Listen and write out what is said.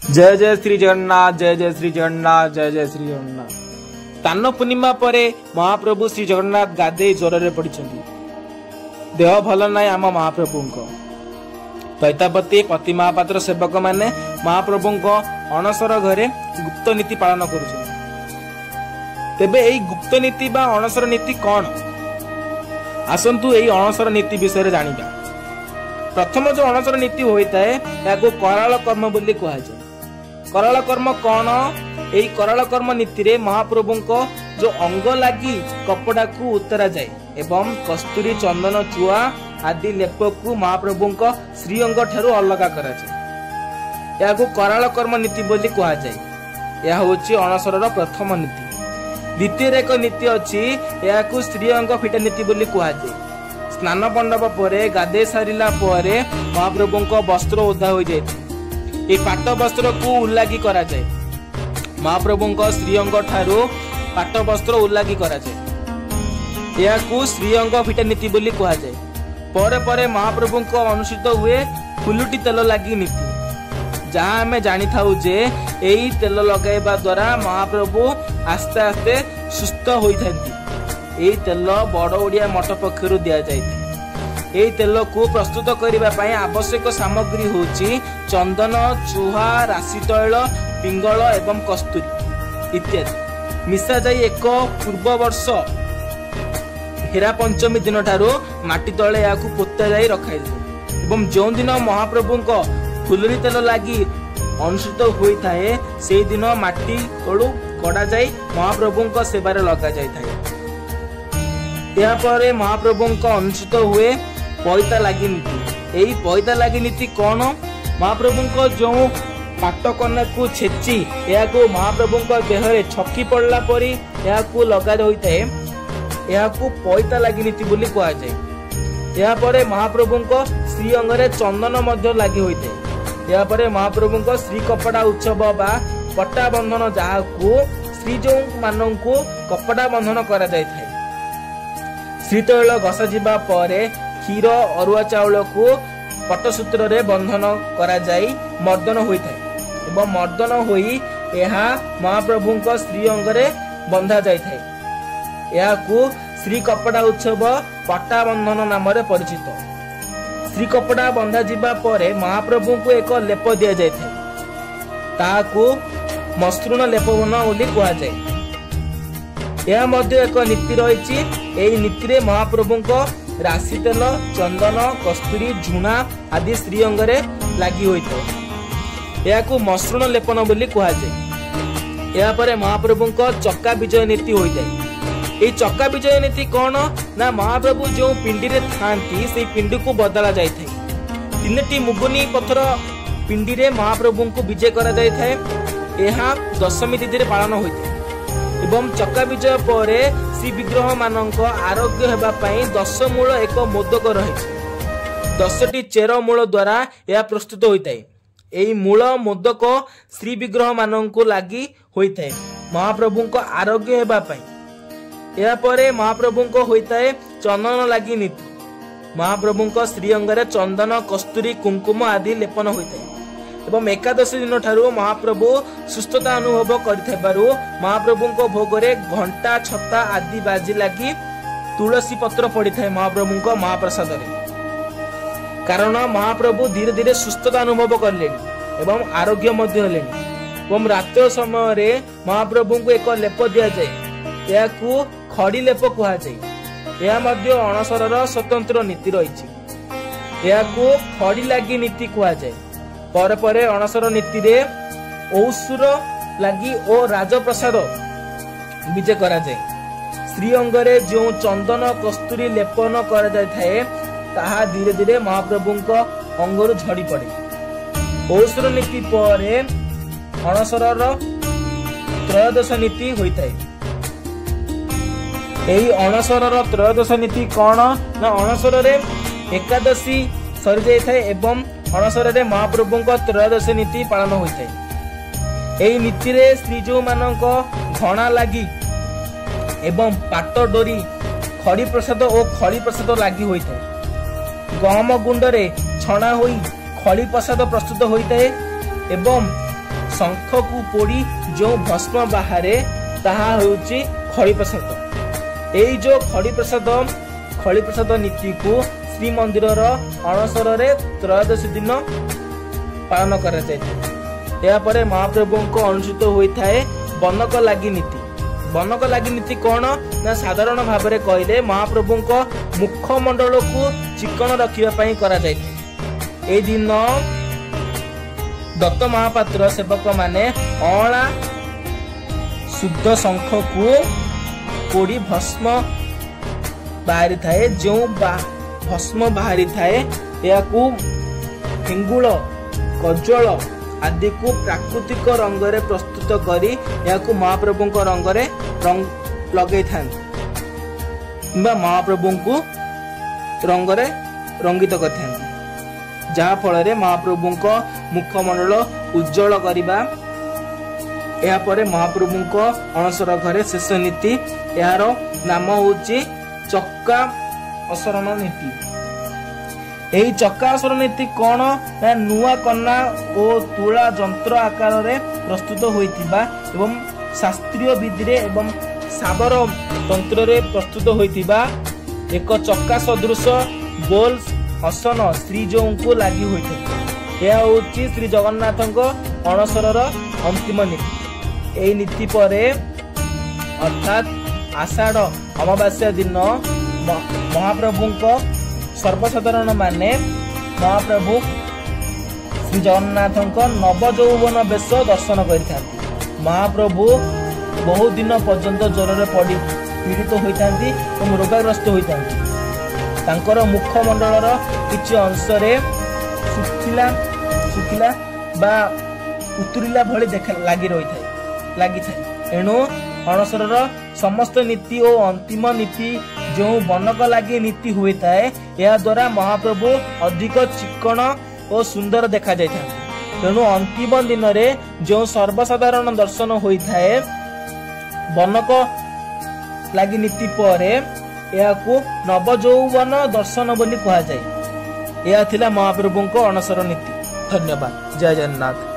जय जय श्री जगन्नाथ, जय जय श्री जगन्नाथ, जय जय श्री जगन्नाथ। स्नान पूर्णिमा परे महाप्रभु श्री जगन्नाथ गाधे ज्वर पड़ी देह भल ना आम महाप्रभु दैतापति पति महापात्र सेवक माने महाप्रभु अणसर घरे गुप्त नीति पालन कर गुप्त नीति बा अणसर नीति कौन आसतु यही अणसर नीति विषय जानिबा। प्रथम जो अणसर नीति होता है या कराल कर्म बोली कहुए। कराल कर्म कौन? यही कराल कर्म नीति रे महाप्रभु जो अंग लगी कपड़ा को उतरा जाए एवं कस्तूरी चंदन चुआ आदि लेप को महाप्रभु श्री अंग ठारू अलग करा जाए। या कराल कर्म नीति बोली कहुए। यह होची अणसर प्रथम नीति। द्वितीय एक नीति अच्छी या श्री अंग फिटा नीति बोली कहुए। स्नान मंडप पर गाधे सारिला परे महाप्रभु वस्त्र ओधा हो जाए। ये पाट वस्त्र को उल्लागी करा जाए। महाप्रभु श्री अंग ठारू पाट वस्त्र उल्लागी करा जाए। या श्री अंग फिटा नीति बोली कहुए। परे परे महाप्रभु अनुष्ठित हुए फुलुटी तेल लगी नीति, जहाँ आम जानी थाउ जे यही तेल लगाइबा द्वारा महाप्रभु आस्ते आस्ते सुस्थ होइथांती। यही तेल बड़ ओडिया मठ पक्षर दि जाए। यही तेल को प्रस्तुत करने आवश्यक सामग्री होची चंदन, चूहा, राशि तैल, पिंगल एवं कस्तूरी इत्यादि मिसा जाई एक पूर्व वर्ष हेरा पंचमी दिन ठारू माटी तले या पोता जाई रखाई एवं जो दिन महाप्रभु फुलरी तेल लगी अनुष्ठित होता है से दिन माटी तलू कड़ा जाए महाप्रभु सेवारे लगा जाए। यापर महाप्रभु अनुष्ठित हुए पैता लगी नीति। यही पैता लगी नीति कौन? महाप्रभु जो पाटकना को छेची या महाप्रभु देहरे छकी पड़ला परी या लगा होता है या पैता लगी नीति बोली कहुए। यापर महाप्रभु श्री अंगरे चंदन मध्य लगी होता है। यापर महाप्रभु श्री कपड़ा उत्सव बा पट्टा बंधन जहाँ श्री जो मान को कपड़ा बंधन करा जाय थाए। श्री तैल घसा जिबा परे क्षीर अरुआ चाउल को पटसूत्र रे बंधन करा जाई मर्दन होइथाय एवं मर्दन होई एहा महाप्रभु श्री अंगरे बंधा जाइथाय। याकू श्री कपड़ा उत्सव पट्टा बंधन नाम परिचित। श्री कपड़ा बंधा जिबा परे महाप्रभु को एक लेप दिया जाइथाय, ताकू मसृण लेपवन बोली कहुए। यह मध्य एक नीति रही। यही नीति रे महाप्रभु राशि तेल, चंदन, कस्तूरी, झुणा आदि श्री अंगरे लगी होता है। यह मसृण लेपन बोली कहुए। यापर महाप्रभु चक्का विजय नीति होता है। ये चक्का विजय नीति कौन ना? महाप्रभु जो पिंडी रे थांती से पिंडी को बदला जाए। तीन मुगुनी पत्थर पिंडी रे महाप्रभु को विजय करा जाए थाए। यह दशमी तिथि रे पालन होता है एवं चक्का विजय पर श्री विग्रह मानक आरोग्य हेबा पई 10 मूल एक मोदक रही। 10टी चेर मूल द्वारा यह प्रस्तुत होता है। यही मूल मोदक श्री विग्रह मानक लगी होता है महाप्रभु को आरोग्य हेबा पई। या परे महाप्रभु को होता है चंदन लगी नीति। महाप्रभु श्री अंगरे चंदन, कस्तूरी, कुंकुम आदि लेपन होता है एवं एकादशी दिन ठारू महाप्रभु सुस्थता अनुभव करिथबारु महाप्रभु को भोगरे घंटा, छता आदि बाजी लगी तुलसी पत्र पड़ी थाए महाप्रभु को महाप्रसाद रे। कारण महाप्रभु धीरे धीरे सुस्थता अनुभव करले एवं आरोग्य मध्य हले एवं रात्र समय रे महाप्रभु को एक लेप दिया जाए। या खड़ी लेप कहा जाए। यह मध्य अणसर स्वतंत्र नीति रही। या खड़ी लगी नीति कहा जाए। पर परे अणसर नीति रे औसुर लगी और राजप्रसाद विजय करा जाए। श्री अंगरे जो चंदन, कस्तूरी लेपन करा जाय थाए ताहा धीरे धीरे महाप्रभु अंगरु झड़ी पड़े। औसुर नीति परे अणसर त्रयोदश नीति होता है। यही अणसर त्रयोदश नीति कौन ना? अणसर रे एकादशी सरी जाय थाए एवं अणसर रे महाप्रभु त्रयोदश नीति पालन होता है। यही नीति रे श्रीजौ मानक घणा लगी एवं पाट डोरी, खड़ी प्रसाद और खड़ी प्रसाद लगी होता है। गहम गुंड रे छणा होई खड़ी प्रसाद प्रस्तुत होता है एवं शंख को पोड़ी जो भस्म बाहरे ताहा होउची खड़ी प्रसाद। एई जो खड़ी प्रसाद नीति को श्रीमंदिर अणसर त्रयोदशी दिन पालन करा जायते। या परे महाप्रभु को अनुष्ठित होता है बनक लागी नीति। बनक लागी नीति कौन ना साधारण भाव में कहले महाप्रभु को मुखमंडल को चिकन रखापी करा जायते। ए दिन दत्त महापात्र सेवक माने अला शुद्ध शंख को पोड़ी भस्म बाहरी थाए। जो भस्म बाहरी थाए या हिंगुल कज्जल आदि को प्राकृतिक रंग रे प्रस्तुत करी या महाप्रभु रंग रे रंग लगे था महाप्रभु को रंग रे रंगित करते जहा फल महाप्रभु को मुखमंडल उज्जवल करवा। या परे महाप्रभु को अणसर घरे शेष नीति यार नाम होची चक्का असरण नीति। यही चक्का असरण नीति कौन ना नुआ कन्या और तुला जंत्र आकार रे प्रस्तुत होइतिबा एवं शास्त्रीय विधि रे एवं साबर तंत्र रे प्रस्तुत होइतिबा एक चक्का सदृश गोल हसन श्रीजौ को लगी होइथे। यह होची श्री जगन्नाथ अणसर अंतिम नीति। यही नीति परे अर्थात आषाढ़ अमावास्या दिन महाप्रभु सर्वसाधारण माने महाप्रभु श्री जगन्नाथ नव यौवन बेश दर्शन करिथांती। महाप्रभु बहुत दिन पर्यंत ज्वर रे पड़ी पीड़ित होइथांती और रोगाग्रस्त होइथांती। तांकर मुखमंडल किछि अंश रे सुखिला बा उतुरिला भली लागि थाए। एणु अणसर समस्त नीति और अंतिम नीति जो बनक लगी नीति हुए थाए या द्वारा महाप्रभु अधिक चिकन और सुंदर देखा जाय था। तेणु अंतिम दिन रे जो सर्वसाधारण दर्शन होता है बनक लगी नीति परे या नव यौवन दर्शन बोली कहा जाए। यह थिला महाप्रभु को अणसर नीति। धन्यवाद। जय जगन्नाथ।